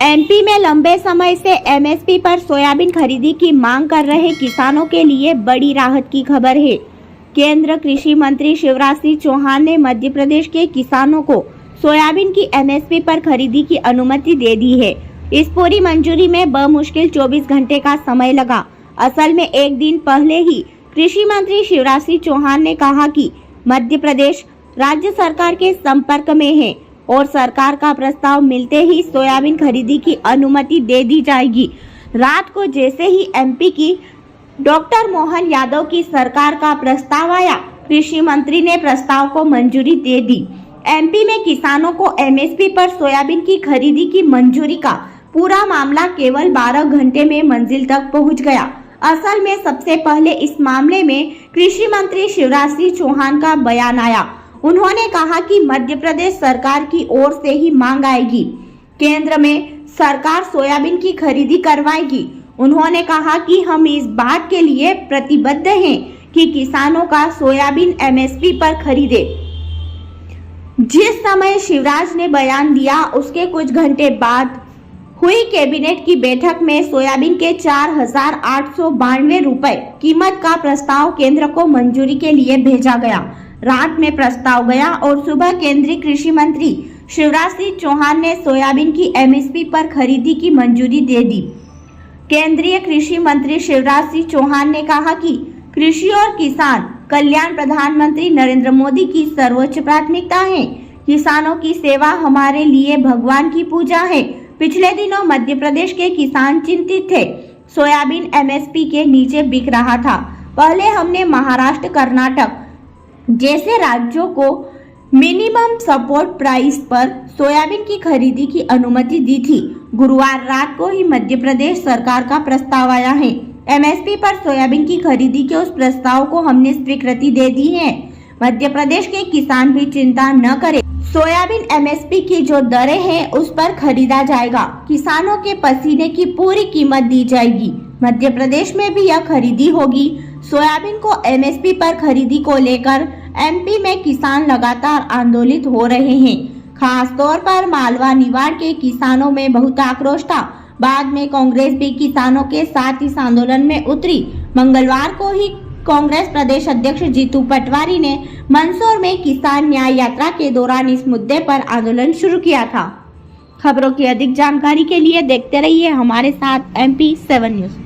MP में लंबे समय से एमएसपी पर सोयाबीन खरीदी की मांग कर रहे किसानों के लिए बड़ी राहत की खबर है। केंद्र कृषि मंत्री शिवराज सिंह चौहान ने मध्य प्रदेश के किसानों को सोयाबीन की एमएसपी पर खरीदी की अनुमति दे दी है। इस पूरी मंजूरी में बमुश्किल 24 घंटे का समय लगा। असल में एक दिन पहले ही कृषि मंत्री शिवराज सिंह चौहान ने कहा कि मध्य प्रदेश राज्य सरकार के संपर्क में है और सरकार का प्रस्ताव मिलते ही सोयाबीन खरीदी की अनुमति दे दी जाएगी। रात को जैसे ही एमपी की डॉक्टर मोहन यादव की सरकार का प्रस्ताव आया, कृषि मंत्री ने प्रस्ताव को मंजूरी दे दी। एमपी में किसानों को एमएसपी पर सोयाबीन की खरीदी की मंजूरी का पूरा मामला केवल 12 घंटे में मंजिल तक पहुंच गया। असल में सबसे पहले इस मामले में कृषि मंत्री शिवराज सिंह चौहान का बयान आया। उन्होंने कहा कि मध्य प्रदेश सरकार की ओर से ही मांग आएगी, केंद्र में सरकार सोयाबीन की खरीदी करवाएगी। उन्होंने कहा कि हम इस बात के लिए प्रतिबद्ध हैं कि किसानों का सोयाबीन एमएसपी पर खरीदे। जिस समय शिवराज ने बयान दिया उसके कुछ घंटे बाद हुई कैबिनेट की बैठक में सोयाबीन के 4,892 रुपए कीमत का प्रस्ताव केंद्र को मंजूरी के लिए भेजा गया। रात में प्रस्ताव गया और सुबह केंद्रीय कृषि मंत्री शिवराज सिंह चौहान ने सोयाबीन की एमएसपी पर खरीदी की मंजूरी दे दी। केंद्रीय कृषि मंत्री शिवराज सिंह चौहान ने कहा कि कृषि और किसान कल्याण प्रधानमंत्री नरेंद्र मोदी की सर्वोच्च प्राथमिकता है। किसानों की सेवा हमारे लिए भगवान की पूजा है। पिछले दिनों मध्य प्रदेश के किसान चिंतित थे। सोयाबीन एमएसपी के नीचे बिक रहा था। पहले हमने महाराष्ट्र, कर्नाटक जैसे राज्यों को मिनिमम सपोर्ट प्राइस पर सोयाबीन की खरीदी की अनुमति दी थी। गुरुवार रात को ही मध्य प्रदेश सरकार का प्रस्ताव आया है। एमएसपी पर सोयाबीन की खरीदी के उस प्रस्ताव को हमने स्वीकृति दे दी है। मध्य प्रदेश के किसान भी चिंता न करें। सोयाबीन एमएसपी की जो दरें हैं उस पर खरीदा जाएगा। किसानों के पसीने की पूरी कीमत दी जाएगी। मध्य प्रदेश में भी यह खरीदी होगी। सोयाबीन को एमएसपी पर खरीदी को लेकर एमपी में किसान लगातार आंदोलित हो रहे हैं। खास तौर पर मालवा निवाड़ के किसानों में बहुत आक्रोश था। बाद में कांग्रेस भी किसानों के साथ इस आंदोलन में उतरी। मंगलवार को ही कांग्रेस प्रदेश अध्यक्ष जीतू पटवारी ने मंदसौर में किसान न्याय यात्रा के दौरान इस मुद्दे पर आंदोलन शुरू किया था। खबरों की अधिक जानकारी के लिए देखते रहिए हमारे साथ MP7 न्यूज।